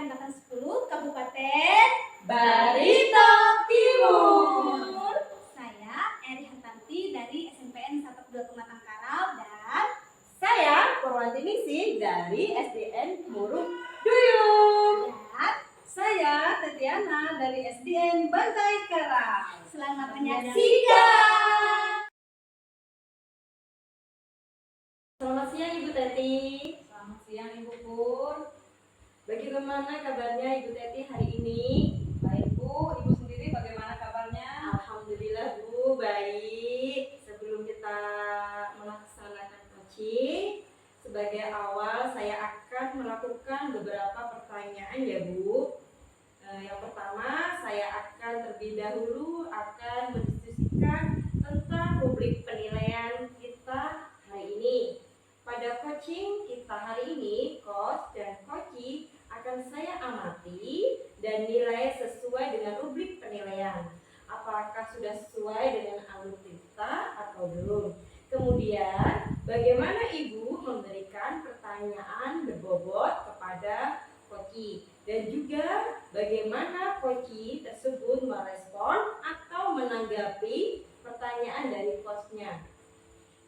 Angkatan 10 Kabupaten Barito Timur. Saya Eri Hartanti dari SMPN 1 Pematang Karau dan Saya Purwanti Ningsih dari SDN Muruk Duyung. dan Saya Tetiana dari SDN Bantai Karang. selamat menyaksikan. Selamat siang Ibu Teti. Selamat siang Ibu Pur. Bagaimana kabarnya Ibu Teti hari ini? Baik Bu, Ibu sendiri bagaimana kabarnya? Alhamdulillah Bu, baik. Sebelum kita melaksanakan coaching, sebagai awal saya akan melakukan beberapa pertanyaan ya Bu. Yang pertama, saya akan terlebih dahulu akan mendiskusikan tentang rubrik penilaian kita hari ini. Pada coaching kita hari ini, coach dan coachee akan saya amati dan nilai sesuai dengan rubrik penilaian. Apakah sudah sesuai dengan alur kita atau belum? Kemudian, bagaimana Ibu memberikan pertanyaan berbobot kepada coachee? Dan juga bagaimana coachee tersebut merespon atau menanggapi pertanyaan dari coachnya.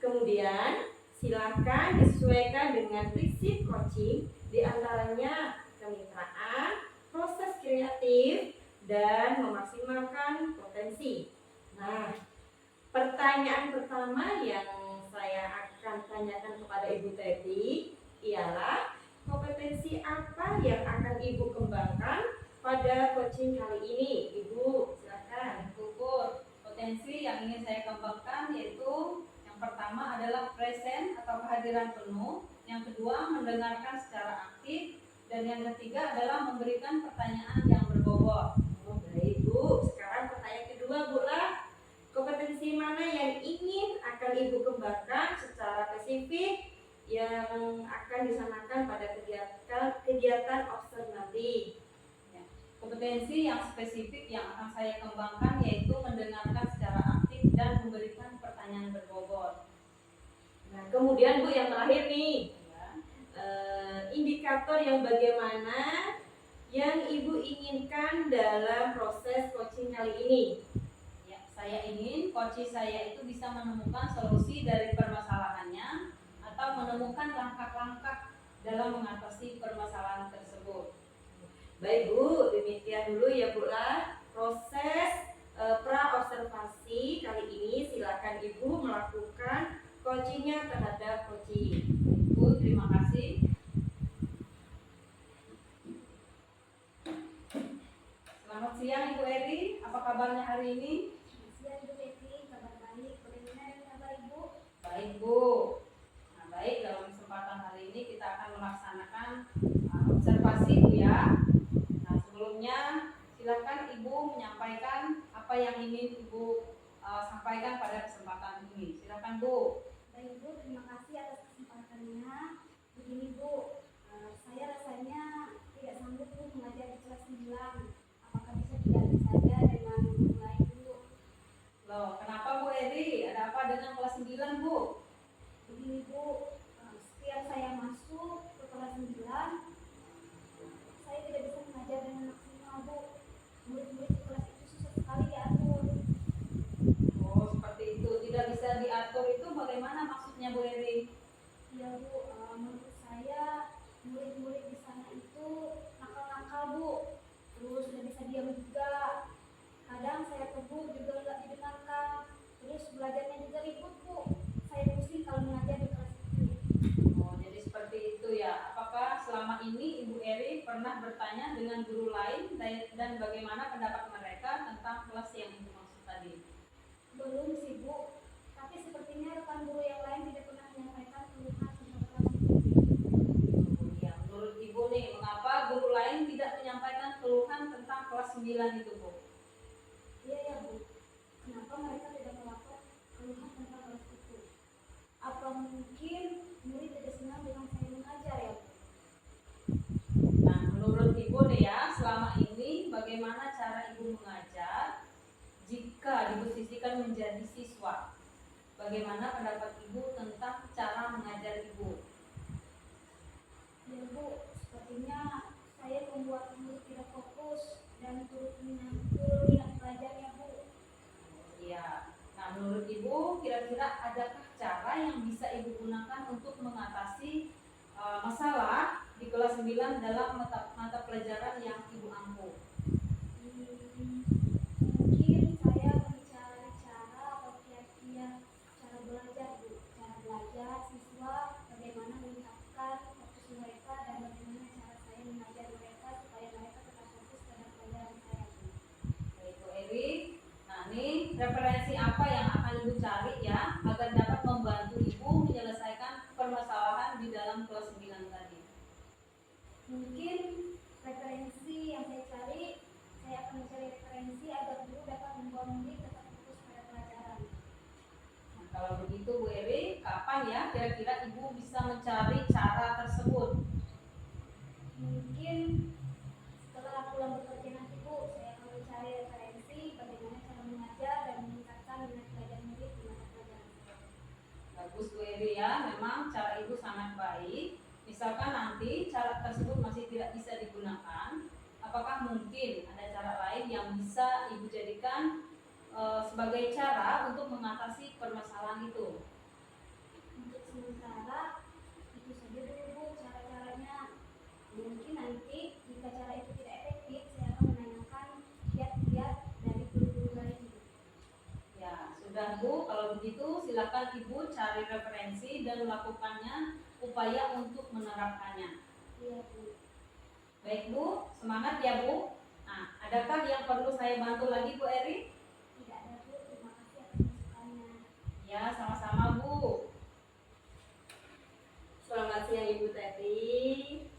Kemudian, silakan disesuaikan dengan prinsip coaching, diantaranya kemitraan, proses kreatif, dan memaksimalkan potensi. Nah, pertanyaan pertama yang saya akan tanyakan kepada Ibu Teti ialah kompetensi apa yang akan Ibu kembangkan pada coaching kali ini? Ibu, silakan. Bu Pur, potensi yang ingin saya kembangkan yaitu yang pertama adalah present atau kehadiran penuh, yang kedua mendengarkan secara aktif, dan yang ketiga adalah memberikan pertanyaan yang berbobot. Oh, baik Bu. Sekarang pertanyaan kedua Bu lah. Kompetensi mana yang ingin akan Ibu kembangkan secara spesifik yang akan disanakan pada kegiatan observ nanti? Kompetensi yang spesifik yang akan saya kembangkan yaitu mendengarkan secara aktif dan memberikan pertanyaan berbobot. Nah, kemudian Bu yang terakhir nih, Ya. indikator yang bagaimana yang Ibu inginkan dalam proses coaching kali ini? Ya, saya ingin coach saya itu bisa menemukan solusi dari permasalahannya atau menemukan langkah-langkah dalam mengatasi permasalahan tersebut. Baik Bu, demikian dulu ya Bu lah proses pra-observasi kali ini. Silakan Ibu melakukan coachingnya terhadap coaching. Bu, terima kasih. Selamat siang Ibu Eri, apa kabarnya hari ini? Siang Ibu Teti, kabar baik. Bagaimana dengan kabar Ibu? Baik Bu. Nah baik, dalam kesempatan hari ini kita akan melaksanakan observasi Bu ya. Nah sebelumnya silakan Ibu menyampaikan apa yang ingin Ibu sampaikan pada kesempatan ini. Silakan Bu. Baik Bu, terima kasih atas kesempatannya. Begini Bu, saya rasanya tidak sanggup Bu mengajar di kelas 9. Apakah bisa diganti saja dengan guru lain Bu? Loh, kenapa Bu Eri? Ada apa dengan kelas 9 Bu? Begini Bu, setiap saya masuk ke kelas 9, saya tidak bisa mengajar dengan maksimal Bu. Murid-murid di kelas itu susah sekali diatur. Oh seperti itu, tidak bisa diatur itu bagaimana maksudnya Bu Eri? Ya Bu, menurut saya murid-murid di sana itu nakal-nakal Bu. Terus tidak bisa diam juga. Kadang saya tegur juga nggak didengarkan. Terus belajarnya juga ribut Bu. Saya pusing kalau mengajar di kelas itu. Oh, jadi seperti itu ya. Apakah selama ini Ibu Eri pernah bertanya dengan guru lain dan bagaimana pendapat mereka tentang kelas yang Ibu maksud tadi? Belum sih Bu. Tapi sepertinya rekan guru yang lain tidak pernah menyampaikan keluhan tentang kelas itu. Ya, menurut Ibu nih, mengapa guru lain tidak menyampaikan keluhan tentang kelas 9 itu Bu? Iya ya Bu. Kenapa mereka tidak melapor keluhan tentang kelas itu? Apa mungkin murid tidak senang dengan saya mengajar ya Bu? Nah, menurut Ibu nih ya, selama ini bagaimana cara Ibu mengajar jika diposisikan menjadi siswa? Bagaimana pendapat Ibu tentang cara mengajar Ibu? Ya Bu, sepertinya saya membuat mata pelajaran yang Ibu ampu? Mungkin saya mencari cara atau kiat-kiat cara belajar Bu, cara belajar siswa, bagaimana meningkatkan fokus mereka dan bagaimana cara saya mengajar mereka supaya mereka tetap fokus pada pelajaran saya Bu. Baik Bu Eri. Nah, ini referensi apa yang akan Ibu cari ya agar dapat membantu Ibu menyelesaikan permasalahan di dalam kelas 9 tadi? Mungkin referensi yang saya cari, saya akan mencari referensi agar guru dapat membawa murid tetap fokus pada pelajaran. Nah, kalau begitu Bu Eri, kapan ya kira-kira Ibu bisa mencari cara tersebut? Mungkin setelah pulang bekerja nanti Bu, saya akan mencari referensi bagaimana cara mengajar dan meningkatkan minat belajar murid di mata pelajaran saya. Bagus Bu Eri ya, memang cara Ibu sangat baik. Misalkan nanti cara tersebut masih tidak bisa digunakan, apakah mungkin ada cara lain yang bisa Ibu jadikan sebagai cara untuk mengatasi permasalahan itu? Untuk sementara itu saja dulu Bu cara-caranya. Mungkin nanti jika cara itu tidak efektif, saya akan menanyakan kiat-kiat dari guru-guru lain. Ya, sudah Bu, kalau begitu silakan Ibu cari referensi dan lakukannya upaya untuk menerapkannya. Iya Bu. Baik Bu, semangat ya Bu. Nah, adakah yang perlu saya bantu lagi Bu Eri? Tidak ada Bu, terima kasih atas masukannya. Ya, sama-sama Bu. Selamat siang Ibu Teti.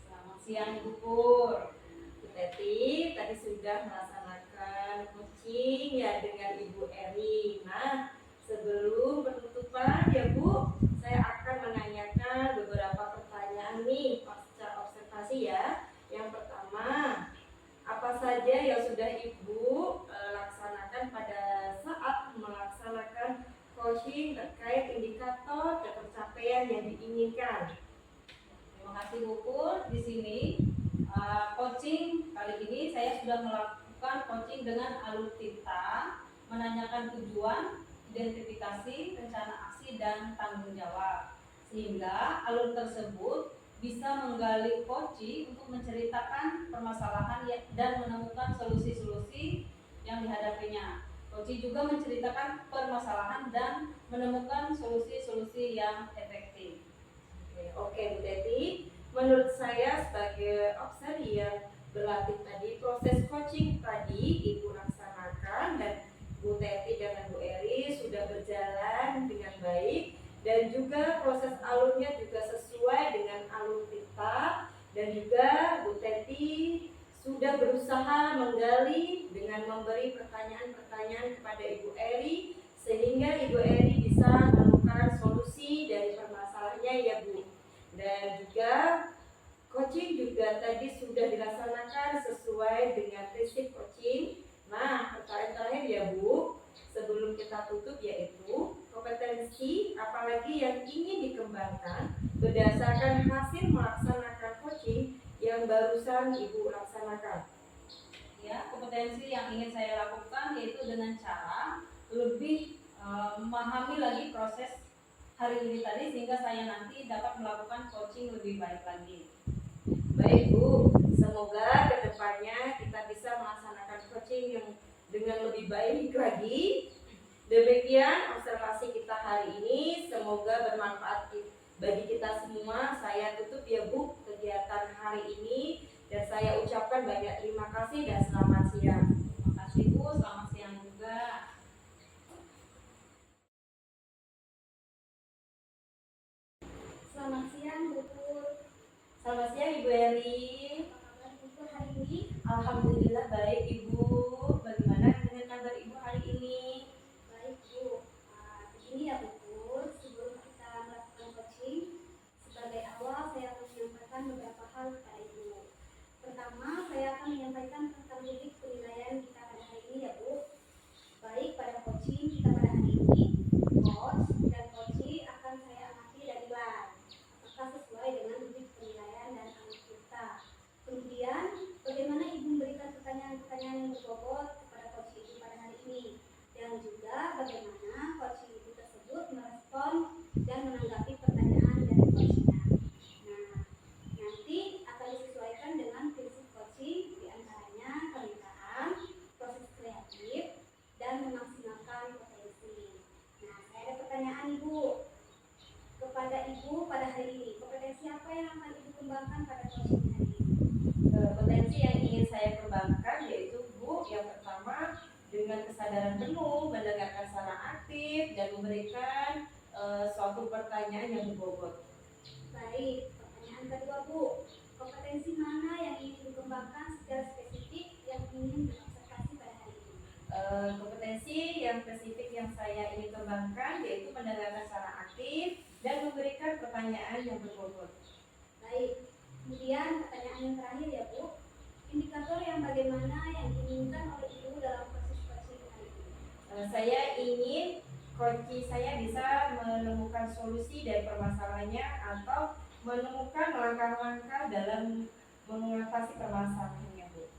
Selamat siang Ibu Pur. Bu Teti tadi sudah melaksanakan coaching ya dengan Ibu Eri. Nah, sebelum penutupan ya Bu, saya akan menanyakan beberapa pertanyaan nih pasca observasi ya. Yang pertama, apa saja yang sudah Ibu laksanakan pada saat melaksanakan coaching terkait indikator pencapaian yang diinginkan? Terima kasih Bu Pur. Di sini coaching kali ini saya sudah melakukan coaching dengan alur tinta, menanyakan tujuan, identifikasi, rencana aksi, dan tanggung jawab. Sehingga alur tersebut bisa menggali coaching untuk menceritakan permasalahan dan menemukan solusi-solusi yang dihadapinya. Coaching juga menceritakan permasalahan dan menemukan solusi-solusi yang efektif. Oke Bu Teti, menurut saya sebagai observer yang berlatih tadi, proses coaching tadi Ibu laksanakan dan Bu Teti dan Bu Eri sudah berjalan dengan baik, dan juga proses alurnya juga sesuai dengan alur kita, dan juga Bu Teti sudah berusaha menggali dengan memberi pertanyaan-pertanyaan kepada Ibu Eri sehingga Ibu Eri bisa menemukan solusi dari permasalahannya ya Bu. Dan juga coaching juga tadi sudah dilaksanakan sesuai dengan prinsip coaching. Nah, pertanyaan terakhir ya Bu, sebelum kita tutup yaitu kompetensi apalagi yang ingin dikembangkan berdasarkan hasil melaksanakan coaching yang barusan Ibu laksanakan. Ya, kompetensi yang ingin saya lakukan yaitu dengan cara lebih memahami lagi proses hari ini tadi sehingga saya nanti dapat melakukan coaching lebih baik lagi. Baik Bu, semoga kedepannya kita bisa melaksanakan coaching yang dengan lebih baik lagi. Demikian observasi kita hari ini, semoga bermanfaat bagi kita semua. Saya tutup ya Bu kegiatan hari ini, dan saya ucapkan banyak terima kasih dan selamat siang. Terima kasih Bu, selamat siang juga. Selamat siang Bu Pur. Selamat siang Ibu Eri. Apa kabar Bu Pur hari ini? Alhamdulillah baik Ibu. Bagaimana dengan kabar Ibu hari ini? Baik Bu. Begini ya Bu Pur, sebelum kita melakukan coaching, sebagai awal saya akan menyampaikan beberapa hal kepada Ibu. Pertama, saya akan menyampaikan tentang titik penilaian kita pada hari ini ya Bu. Baik pada coaching kita pada hari ini, coach dan coachee akan saya amati dari live. Apakah sesuai dengan titik penilaian dan alur kita. Kemudian, bagaimana Ibu memberikan pertanyaan-pertanyaan yang berbobot kepada coachee Ibu pada hari ini. Dan juga bagaimana coachee Ibu tersebut merespon dan menanggapi pertanyaan dari coachnya. Nah, nanti akan disesuaikan dengan kesadaran penuh, mendengarkan secara aktif, dan memberikan suatu pertanyaan yang berbobot. Baik, pertanyaan kedua Bu. Kompetensi mana yang ingin dikembangkan secara spesifik yang ingin diobservasi pada hari ini? Kompetensi yang spesifik yang saya ingin kembangkan yaitu mendengarkan secara aktif dan memberikan pertanyaan yang berbobot. Baik, kemudian pertanyaan yang terakhir ya Bu. Indikator yang bagaimana yang diinginkan oleh Ibu dalam proses coaching hari ini? Saya ingin coach saya bisa menemukan solusi dari permasalahannya atau menemukan langkah-langkah dalam mengatasi permasalahannya, Bu.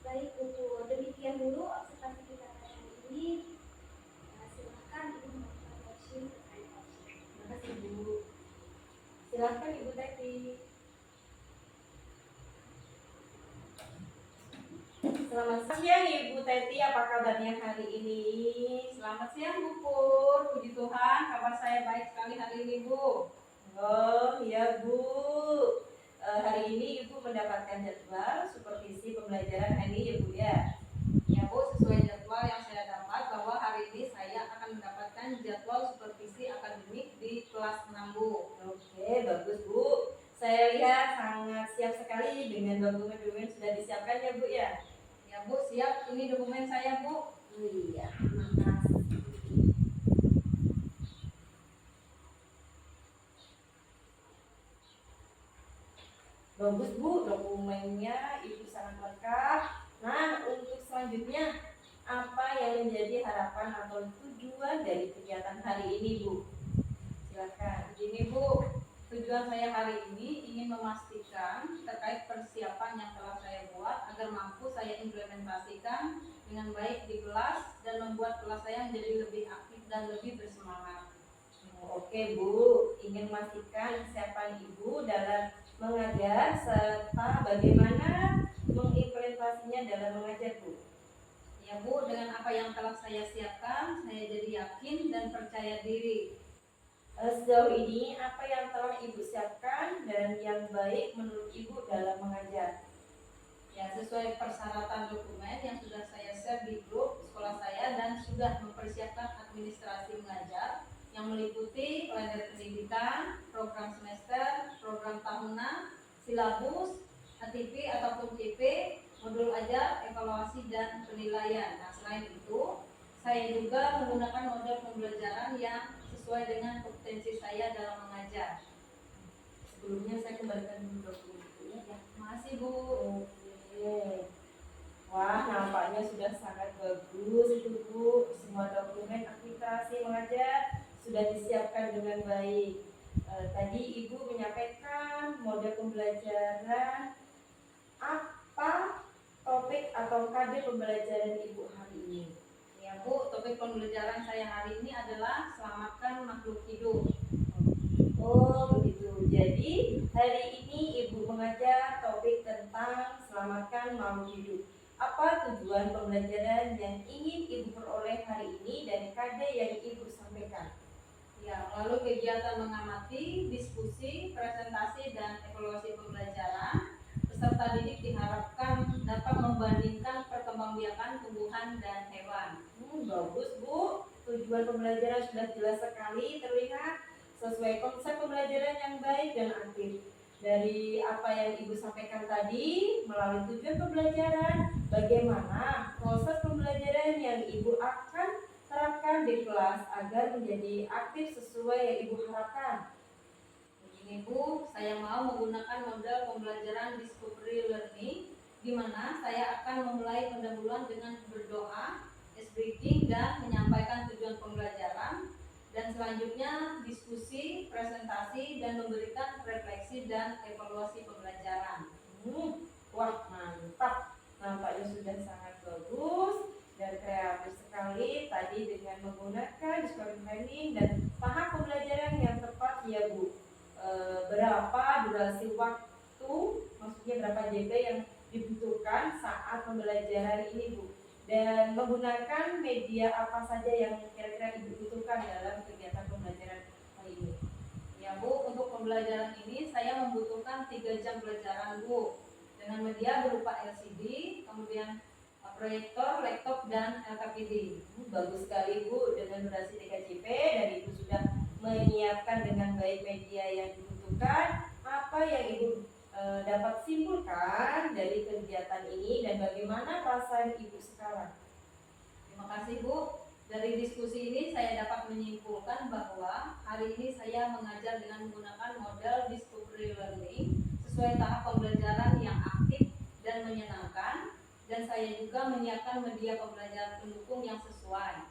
Baik Bu, demikian dulu observasi kita pada hari ini. Silakan Ibu melakukan coaching terkait coaching. Terima kasih, Bu. Silakan Ibu Teti. Selamat siang Ibu Teti, apa kabarnya hari ini? Selamat siang Bu Pur, puji Tuhan kabar saya baik sekali hari ini Bu. Oh iya Bu, hari ini Ibu mendapatkan jadwal supervisi pembelajaran hari ini ya Bu ya? Ya Bu, sesuai jadwal yang saya dapat bahwa hari ini saya akan mendapatkan jadwal supervisi akademik di kelas 6 Bu. Oke, bagus Bu. Saya lihat sangat siap sekali dengan dokumen-dokumen sudah disiapkan ya Bu ya? Ya Bu, siap, ini dokumen saya Bu. Oh iya, makasih. Bagus Bu, dokumennya Ibu sangat lengkap. Nah, untuk selanjutnya apa yang menjadi harapan atau tujuan dari kegiatan hari ini Bu? Silakan. Begini Bu, tujuan saya hari ini ingin memastikan terkait persiapan yang telah saya buat agar mampu saya implementasikan dengan baik di kelas dan membuat kelas saya menjadi lebih aktif dan lebih bersemangat. Oke Bu, ingin memastikan kesiapan Ibu dalam mengajar serta bagaimana mengimplementasinya dalam mengajar Bu. Ya Bu, dengan apa yang telah saya siapkan, saya jadi yakin dan percaya diri. Sejauh ini apa yang telah Ibu siapkan dan yang baik menurut Ibu dalam mengajar? Ya, sesuai persyaratan dokumen yang sudah saya share di grup sekolah saya dan sudah mempersiapkan administrasi mengajar yang meliputi kalender pendidikan, program semester, program tahunan, silabus, ATP ataupun CP, modul ajar, evaluasi dan penilaian. Nah, selain itu, saya juga menggunakan model pembelajaran yang sesuai dengan kompetensi saya dalam mengajar. Sebelumnya saya kembalikan dulu dokumen itu ya. Makasih Bu. Oke. Wah, nampaknya sudah sangat bagus itu Bu. Semua dokumen administrasi mengajar sudah disiapkan dengan baik. Tadi Ibu menyampaikan model pembelajaran, apa topik atau kade pembelajaran Ibu hari ini? Ya Bu, topik pembelajaran saya hari ini adalah selamatkan makhluk hidup. Oh begitu. Jadi hari ini Ibu mengajar topik tentang selamatkan makhluk hidup. Apa tujuan pembelajaran yang ingin Ibu peroleh hari ini dan kade yang Ibu sampaikan? Ya, lalu kegiatan mengamati, diskusi, presentasi, dan evaluasi pembelajaran peserta didik diharapkan dapat membandingkan perkembangbiakan tumbuhan dan hewan. Bagus Bu. Tujuan pembelajaran sudah jelas sekali terlihat sesuai konsep pembelajaran yang baik dan aktif. Dari apa yang Ibu sampaikan tadi, melalui tujuan pembelajaran, bagaimana proses pembelajaran yang Ibu akan terapkan di kelas agar menjadi aktif sesuai yang Ibu harapkan. Begini Bu, saya mau menggunakan model pembelajaran discovery learning, di mana saya akan memulai pendahuluan dengan berdoa, ice breaking, dan menyampaikan tujuan pembelajaran, dan selanjutnya diskusi, presentasi, dan memberikan refleksi dan evaluasi pembelajaran. Wah mantap, nampaknya sudah sangat bagus dan kreatif sekali tadi dengan menggunakan discovery learning dan tahap pembelajaran yang tepat ya Bu. Berapa durasi waktu, maksudnya berapa JP yang dibutuhkan saat pembelajaran ini Bu, dan menggunakan media apa saja yang kira-kira Ibu butuhkan dalam kegiatan pembelajaran hari ini. Ya Bu, untuk pembelajaran ini saya membutuhkan 3 jam pelajaran Bu, dengan media berupa LCD, kemudian proyektor, laptop, dan LKPD. Bagus sekali Bu, dengan durasi TKJP dan Ibu sudah menyiapkan dengan baik media yang dibutuhkan. Apa yang Ibu dapat simpulkan dari kegiatan ini dan bagaimana perasaan Ibu sekarang? Terima kasih Bu. Dari diskusi ini saya dapat menyimpulkan bahwa hari ini saya mengajar dengan menggunakan model discovery learning sesuai tahap pembelajaran yang aktif dan menyenangkan, dan saya juga menyiapkan media pembelajaran pendukung yang sesuai.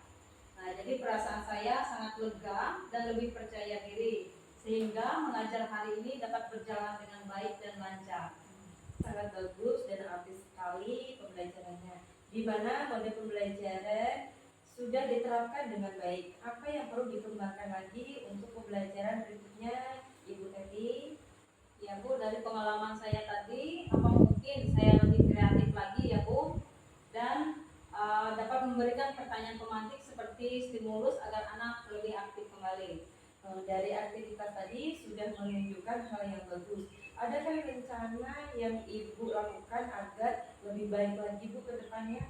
Nah, jadi perasaan saya sangat lega dan lebih percaya diri sehingga mengajar hari ini dapat berjalan dengan baik dan lancar. Sangat bagus dan aktif sekali pembelajarannya, di mana model pembelajaran sudah diterapkan dengan baik. Apa yang perlu dikembangkan lagi untuk pembelajaran berikutnya, Ibu Teti? Ya Bu, dari pengalaman saya tadi, apa mungkin saya lebih kreatif lagi ya Bu, dan dapat memberikan pertanyaan pemantik seperti stimulus agar anak lebih aktif kembali. Dari aktivitas tadi sudah menunjukkan hal yang bagus. Adakah rencana yang Ibu lakukan agar lebih baik lagi Bu ke depannya?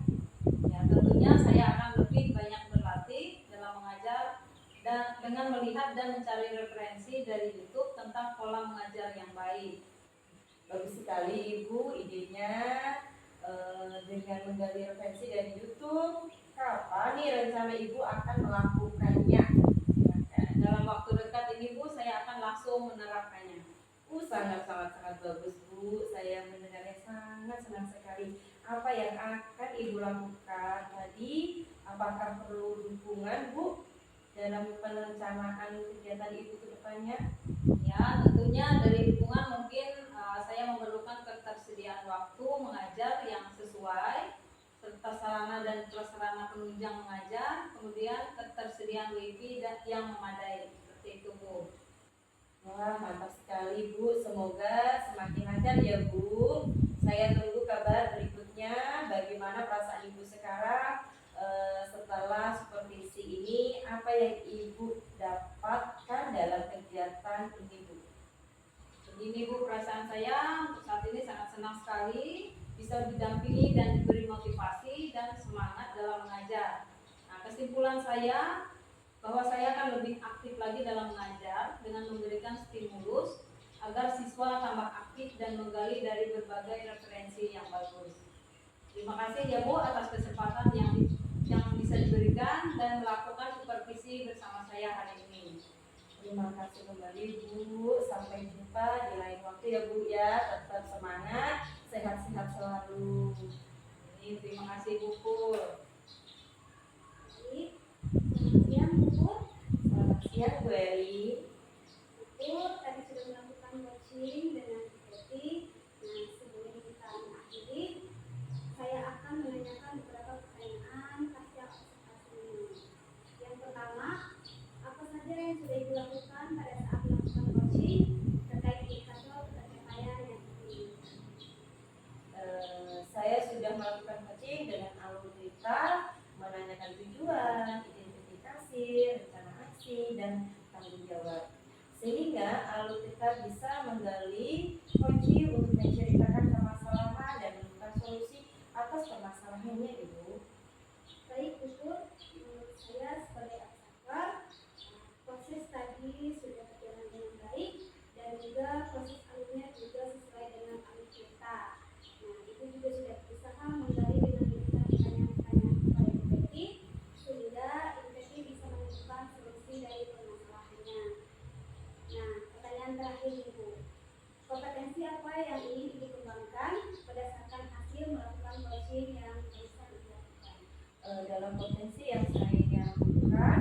Ya, tentunya saya akan lebih banyak berlatih dalam mengajar dan dengan melihat dan mencari referensi dari YouTube tentang pola mengajar yang baik. Bagus sekali Ibu idenya, dengan menggali referensi dari YouTube. Kapan nih rencana Ibu akan melakukannya? Dalam waktu dekat ini Bu, saya akan langsung menerapkannya. Sangat bagus Bu, saya mendengarnya sangat senang sekali. Apa yang akan Ibu lakukan tadi? Apakah perlu dukungan Bu dalam perencanaan kegiatan Ibu ke depannya? Ya, tentunya dari dukungan mungkin saya memerlukan ketersediaan waktu mengajar yang sesuai, serta sarana dan prasarana penunjang mengajar, kemudian ketersediaan wifi dan yang memadai. Seperti itu Bu. Wah, mantap sekali Bu, semoga semakin lancar ya Bu. Saya tunggu kabar berikutnya, bagaimana perasaan Ibu sekarang setelah supervisi ini, apa yang Ibu dapatkan dalam kegiatan ini Bu. Begini Bu, perasaan saya untuk saat ini sangat senang sekali bisa didampingi dan diberi motivasi dan semangat dalam mengajar. Nah, kesimpulan saya bahwa saya akan lebih aktif lagi dalam mengajar dengan memberikan stimulus agar siswa tambah aktif dan menggali dari berbagai referensi yang bagus. Terima kasih ya Bu atas kesempatan yang bisa diberikan dan melakukan supervisi bersama saya hari ini. Terima kasih kembali Bu, sampai jumpa di lain waktu ya Bu ya, tetap semangat, sehat-sehat selalu. Terima kasih Bu Pur. Selamat siang Bu Pur. Selamat siang Bu Eri. Bu Pur tadi sudah melakukan coaching dengan Bu Teti. Nah, sebelum kita mengakhiri, saya akan menanyakan beberapa pertanyaan pasca observasi ini. Yang pertama, apa saja yang sudah Ibu lakukan pada saat melakukan coaching terkait indikator pencapaian yang diinginkan? Saya sudah melakukan coaching dengan alur-cerita, menanyakan tujuan, identifikasi, rencana aksi, dan tanggung jawab. Sehingga alur-cerita bisa menggali kunci untuk menceritakan permasalahan dan menemukan solusi atas permasalahannya Ibu. Baik Bu Pur, menurut saya sebagai observer, proses tadi sudah berjalan dengan baik dan juga proses alurnya juga sesuai dengan alur cerita. Nah, itu juga sudah berusaha menggali dengan memberikan pertanyaan-pertanyaan kepada Bu Teti sehingga Bu Teti bisa menemukan solusi dari permasalahannya. Nah, pertanyaan terakhir Ibu, kompetensi apa yang ingin Ibu kembangkan berdasarkan hasil melakukan coaching yang barusan Ibu lakukan? Dalam potensi yang saya lakukan,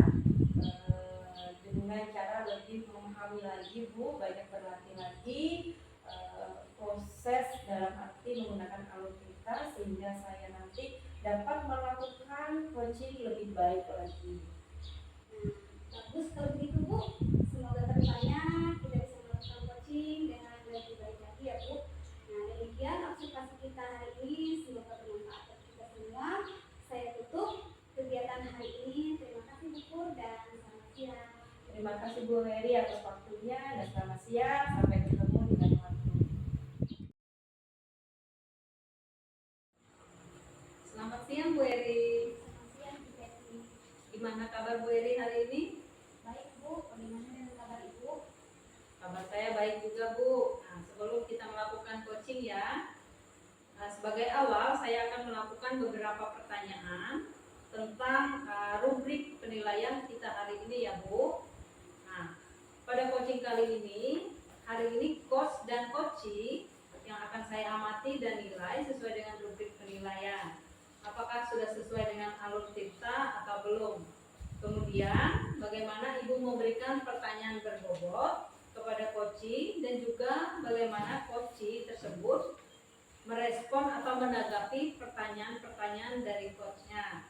dengan cara lebih memahami lagi Bu, banyak berlatih lagi, proses dalam arti menggunakan alur cerita sehingga saya nanti dapat melakukan coaching lebih baik lagi. Bagus kalau begitu Bu, semoga kedepannya kita bisa melakukan coaching dengan lebih baik lagi ya Bu. Nah, demikian observasi kita hari ini, semoga bermanfaat bagi kita semua. Saya tutup kegiatan hari ini. Terima kasih Bu Pur dan selamat siang. Terima kasih Bu Heri atas waktunya dan selamat siang, sampai ketemu di lain waktu. Selamat siang. siang Bu Eri. Selamat siang, Bu Betty. Gimana kabar Bu Eri hari ini? Baik, Bu. Bagaimana dengan kabar Ibu? Kabar saya baik juga Bu. Nah, sebelum kita melakukan coaching ya, sebagai awal saya akan melakukan beberapa pertanyaan tentang rubrik penilaian kita hari ini ya Bu. Nah, pada coaching kali ini, hari ini coach dan coaching yang akan saya amati dan nilai sesuai dengan rubrik penilaian. Apakah sudah sesuai dengan alur tirta atau belum? Kemudian, bagaimana Ibu memberikan pertanyaan berbobot kepada coaching dan juga bagaimana coaching tersebut merespon atau menanggapi pertanyaan-pertanyaan dari coachnya.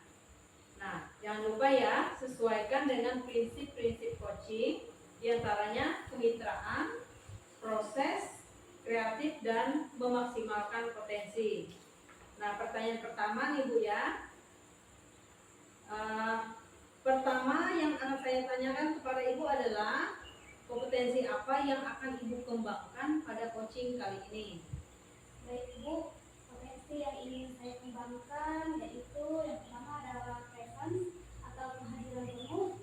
Nah, jangan lupa ya, sesuaikan dengan prinsip-prinsip coaching, diantaranya kemitraan, proses, kreatif, dan memaksimalkan potensi. Nah, pertanyaan pertama nih Bu ya. Pertama yang akan saya tanyakan kepada Ibu adalah kompetensi apa yang akan Ibu kembangkan pada coaching kali ini? Baik, Bu. Potensi yang ingin saya kembangkan yaitu yang pertama adalah presence atau kehadiran penuh,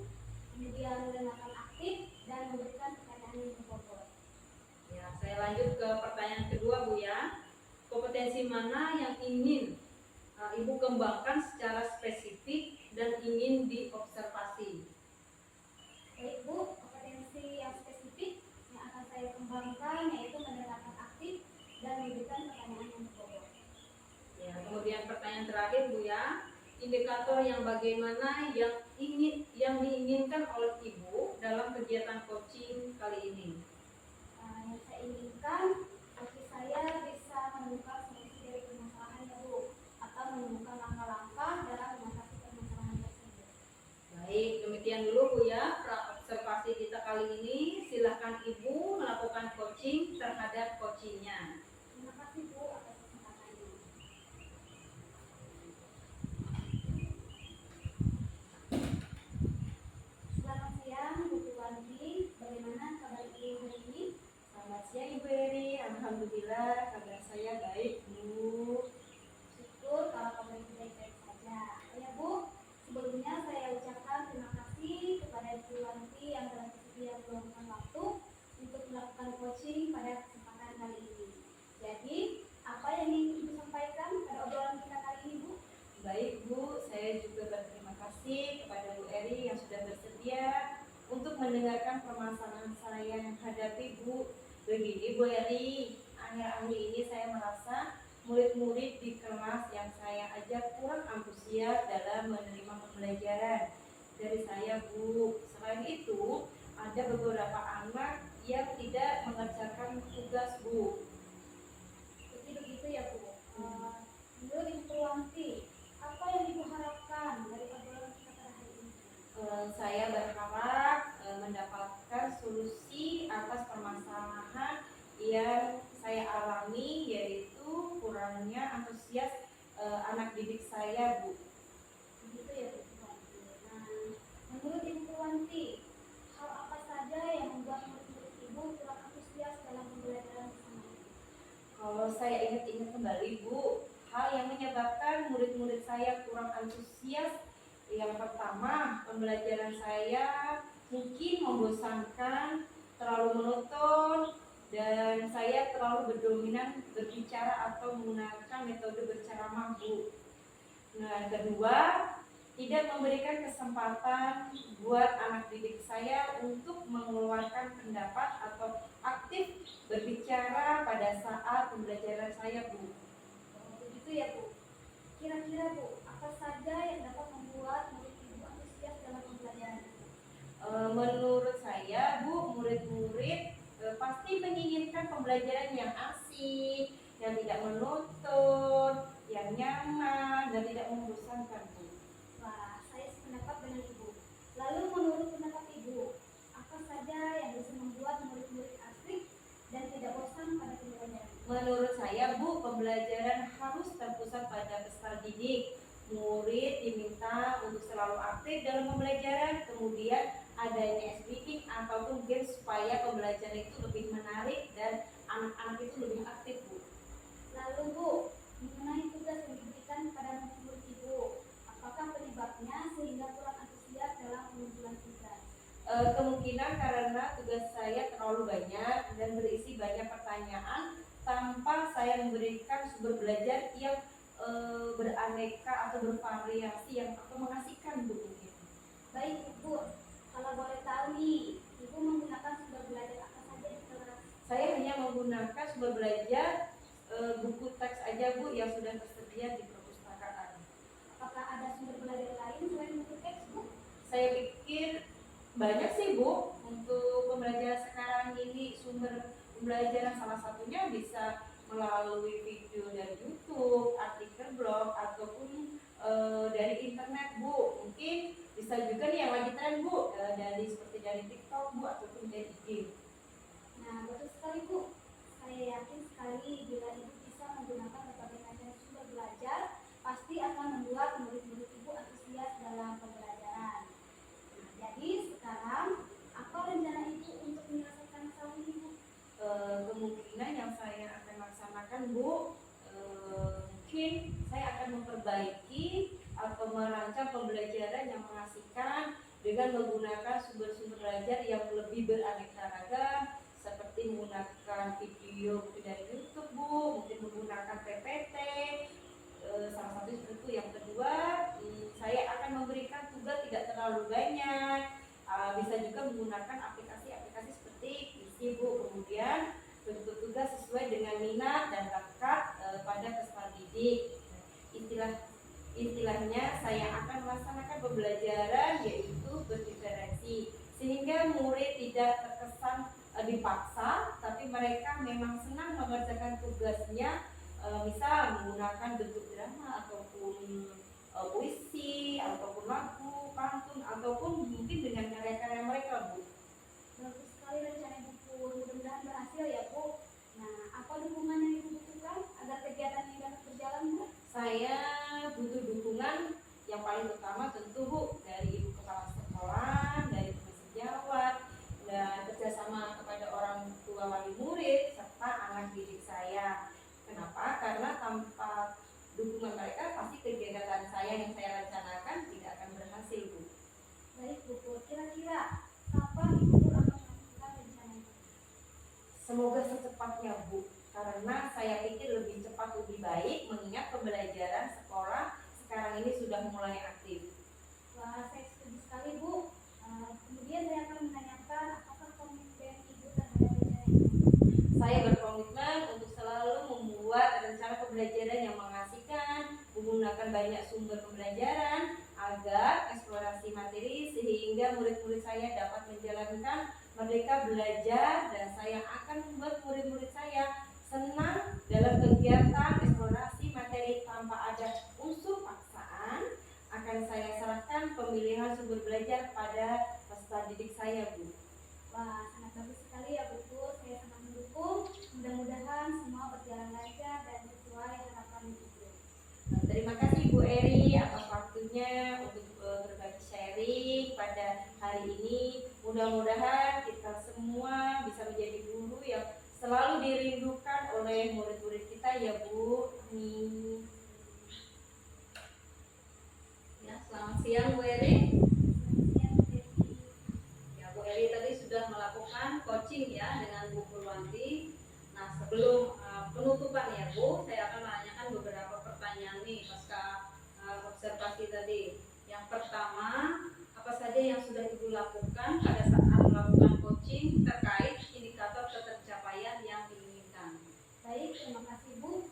kemudian mendengarkan aktif, dan memberikan pertanyaan yang berbobot. Ya, saya lanjut ke pertanyaan kedua Bu ya. Kompetensi mana yang ingin Ibu kembangkan secara spesifik dan ingin diobservasi? Baik, Bu. Kompetensi yang spesifik yang akan saya kembangkan yaitu mendengarkan aktif dan memberikan pertanyaan yang berbobot. Ya, kemudian pertanyaan terakhir Bu ya. Indikator yang bagaimana yang diinginkan oleh Ibu dalam kegiatan coaching kali ini? Yang saya inginkan coach saya bisa menemukan solusi dari permasalahan ya, Bu, atau menemukan langkah-langkah dalam mengatasi permasalahan tersebut. Baik, demikian dulu Bu ya observasi kita kali ini. Silakan Ibu melakukan coaching terhadap coachingnya. Terima kasih, Bu, atas kesempatannya. Selamat siang, Bu Tuwanti. Bagaimana kabar Ibu hari ini? Selamat siang Ibu Eri. Alhamdulillah kabar saya baik Bu. Syukur kalau kabar Ibu baik-baik saja. Oh ya, Bu, sebelumnya saya ucapkan terima kasih kepada Ibu Tuwanti yang telah bersedia meluangkan waktu untuk melakukan coaching pada kesempatan kali ini. Jadi, apa yang ingin Ibu sampaikan pada obrolan kita kali ini, Bu? Baik Bu, saya juga berterima kasih kepada Bu Eri yang sudah bersedia untuk mendengarkan permasalahan saya yang hadapi Bu. Begini Bu Eri, akhir-akhir ini saya merasa murid-murid di kelas yang saya ajar kurang antusias dalam menerima pembelajaran dari saya Bu. Selain itu, ada beberapa anak yang tidak mengerjakan tugas Bu. Jadi begitu ya, Bu. Menurut Ibu Tuwanti, apa yang Ibu harapkan dari obrolan kita pada hari ini? Saya berharap mendapatkan solusi atas permasalahan yang saya alami, yaitu kurangnya antusias anak didik saya Bu. Begitu ya, Bu Tuwanti. Nah, menurut Ibu Tuwanti, hal apa saja yang membuat murid-murid Ibu kurang antusias dalam pembelajaran bersama Ibu? Kalau saya ingat-ingat kembali Bu, hal yang menyebabkan murid-murid saya kurang antusias, yang pertama, pembelajaran saya mungkin membosankan, terlalu monoton, dan saya terlalu berdominan berbicara atau menggunakan metode berceramah Bu. Nah, kedua, tidak memberikan kesempatan buat anak didik saya untuk mengeluarkan pendapat atau aktif berbicara pada saat pembelajaran saya Bu. Begitu ya, Bu. Kira-kira, Bu, apa saja yang dapat membuat murid Ibu antusias dalam pembelajaran itu? Menurut saya Bu, murid-murid pasti menginginkan pembelajaran yang asik, yang tidak monoton, yang nyaman, dan tidak membosankan Bu. Wah, saya sependapat dengan Ibu. Lalu menurut pendapat Ibu, apa saja yang bisa membuat murid-murid asik dan tidak bosan pada pembelajaran? Menurut saya Bu, pembelajaran harus terpusat pada peserta didik. Murid diminta untuk selalu aktif dalam pembelajaran, kemudian adanya speaking ataupun game supaya pembelajaran itu lebih menarik dan anak-anak itu lebih aktif Bu. Lalu, Bu, mengenai tugas yang diberikan pada murid-murid Ibu, belajar yang beraneka atau bervariasi yang mengasihkan Bu mungkin. Baik Ibu, kalau boleh tahu nih, Ibu menggunakan sumber belajar apa saja di kelas? Saya hanya menggunakan sumber belajar buku teks aja Bu yang sudah tersedia di perpustakaan. Apakah ada sumber belajar lain selain buku teks Bu? Saya pikir banyak sih Bu untuk pembelajaran sekarang ini. Sumber pembelajaran salah satunya bisa melalui video dari YouTube, artikel blog, ataupun dari internet Bu. Mungkin bisa juga nih yang lagi tren Bu, seperti dari TikTok Bu, ataupun dari IG. Nah, betul sekali Bu. Saya yakin sekali bila Ibu bisa menggunakan berbagai macam sumber belajar, pasti akan membuat murid-murid Ibu antusias dalam pembelajaran. Nah, jadi sekarang apa rencana Ibu untuk menyelesaikan masalah ini Bu? Kemungkinan yang saya akan laksanakan Bu, mungkin saya akan memperbaiki atau merancang pembelajaran yang mengasihkan dengan menggunakan sumber-sumber belajar yang lebih beraneka ragam, seperti menggunakan video mungkin dari YouTube Bu, mungkin menggunakan PPT, salah satu seperti itu. Yang kedua, saya akan memberikan tugas tidak terlalu banyak, bisa juga menggunakan aplikasi-aplikasi seperti Visi Bu. Kemudian bentuk tugas sesuai dengan minat dan bakat pada peserta didik. Istilahnya saya akan melaksanakan pembelajaran yaitu berdiferensi, sehingga murid tidak terkesan dipaksa, tapi mereka memang senang mengerjakan tugasnya, misal menggunakan bentuk drama ataupun puisi ataupun lagu, pantun, ataupun mungkin dengan karya-karya mereka Bu. Bagus sekali rencana Ibu Pur. Mudah-mudahan berhasil ya Bu. Nah, apa dukungan yang Ibu butuhkan agar kegiatan ini dapat berjalan Bu? Saya butuh dukungan yang paling utama tentu Bu dari Ibu Kepala Sekolah, dari teman sejawat, dan kerjasama kepada orang tua wali murid serta anak didik saya. Kenapa? Karena tanpa dukungan mereka pasti kegiatan saya yang saya rencanakan tidak akan berhasil Bu. Baik Bu Pur, kira-kira kapan Ibu Pur akan melakukan rencana ini? Semoga secepatnya Bu, karena saya pikir lebih cepat lebih baik mengingat pembelajaran sekolah sekarang ini sudah mulai aktif. Wah, saya setuju sekali Bu. Kemudian saya akan menanyakan apakah komitmen Ibu terhadap rencana ini? Saya berkomitmen untuk selalu membuat rencana pembelajaran yang mengasihkan, menggunakan banyak sumber pembelajaran agar eksplorasi materi sehingga murid-murid saya dapat menjalankan merdeka belajar, dan saya akan membuat murid-murid saya senang dalam kegiatan eksplorasi materi tanpa ada unsur paksaan. Akan saya serahkan pemilihan sumber belajar pada peserta didik saya Bu. Wah, sangat bagus sekali ya Bu Pur. Saya sangat mendukung. Mudah-mudahan semua berjalan lancar dan sesuai harapan Ibu. Nah, terima kasih Bu Eri atas waktunya untuk berbagi sharing pada hari ini. Mudah-mudahan kita semua bisa menjadi guru yang selalu dirindukan oleh murid-murid kita ya Bu. Amin. Ya, selamat siang Bu Eri. Sekian Bu Desi. Ya, Bu Eri tadi sudah melakukan coaching ya dengan Bu Purwanti. Nah, sebelum penutupan ya Bu, saya akan menanyakan beberapa pertanyaan nih pasca observasi tadi. Yang pertama, apa saja yang sudah Ibu lakukan pada saat melakukan coaching terkait indikator ketercapaian yang diinginkan? Baik, terima kasih Bu.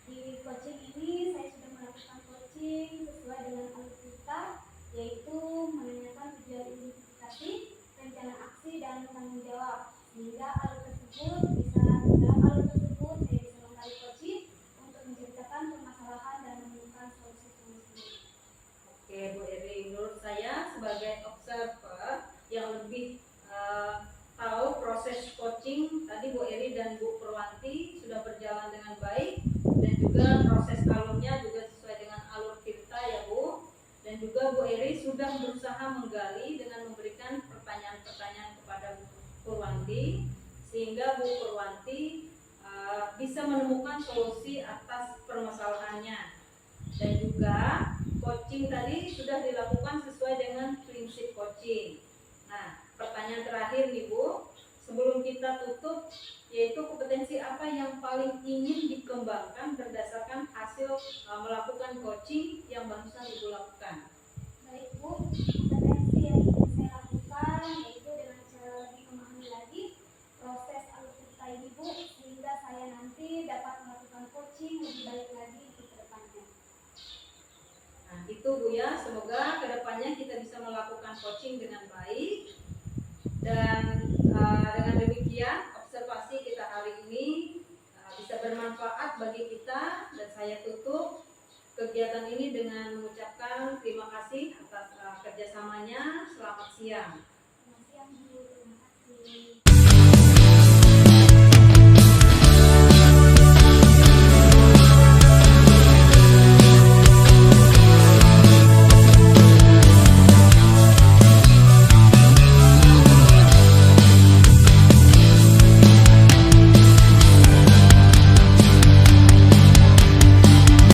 Di coaching ini saya sudah melakukan coaching sesuai dengan alur kita, yaitu menanyakan tujuan identifikasi, rencana aksi, dan tanggung jawab. Sehingga dalam alur tersebut saya bisa menggali coaching untuk menceritakan permasalahan dan menemukan solusi-solusi. Oke Bu Eri, menurut saya sebagai observer yang lebih tahu proses coaching tadi Bu Eri dan Bu Purwanti sudah berjalan dengan baik, dan juga proses alurnya juga sesuai dengan alur kita ya Bu. Dan juga Bu Eri sudah berusaha menggali dengan memberikan pertanyaan-pertanyaan kepada Bu Purwanti, sehingga Bu Purwanti bisa menemukan solusi atas permasalahannya. Dan juga coaching tadi sudah dilakukan sesuai dengan prinsip coaching. Nah, pertanyaan terakhir nih Bu, sebelum kita tutup, yaitu kompetensi apa yang paling ingin dikembangkan berdasarkan hasil melakukan coaching yang barusan Ibu lakukan. Baik Bu, kompetensi yang ingin saya lakukan yaitu dengan cara lebih memahami lagi proses alutsista ini Bu, sehingga saya nanti dapat melakukan coaching lebih baik lagi di kedepannya. Nah, itu Bu ya, semoga kedepannya kita bisa melakukan coaching dengan baik. Dan dengan demikian observasi kita hari ini bisa bermanfaat bagi kita, dan saya tutup kegiatan ini dengan mengucapkan terima kasih atas kerjasamanya. Selamat siang.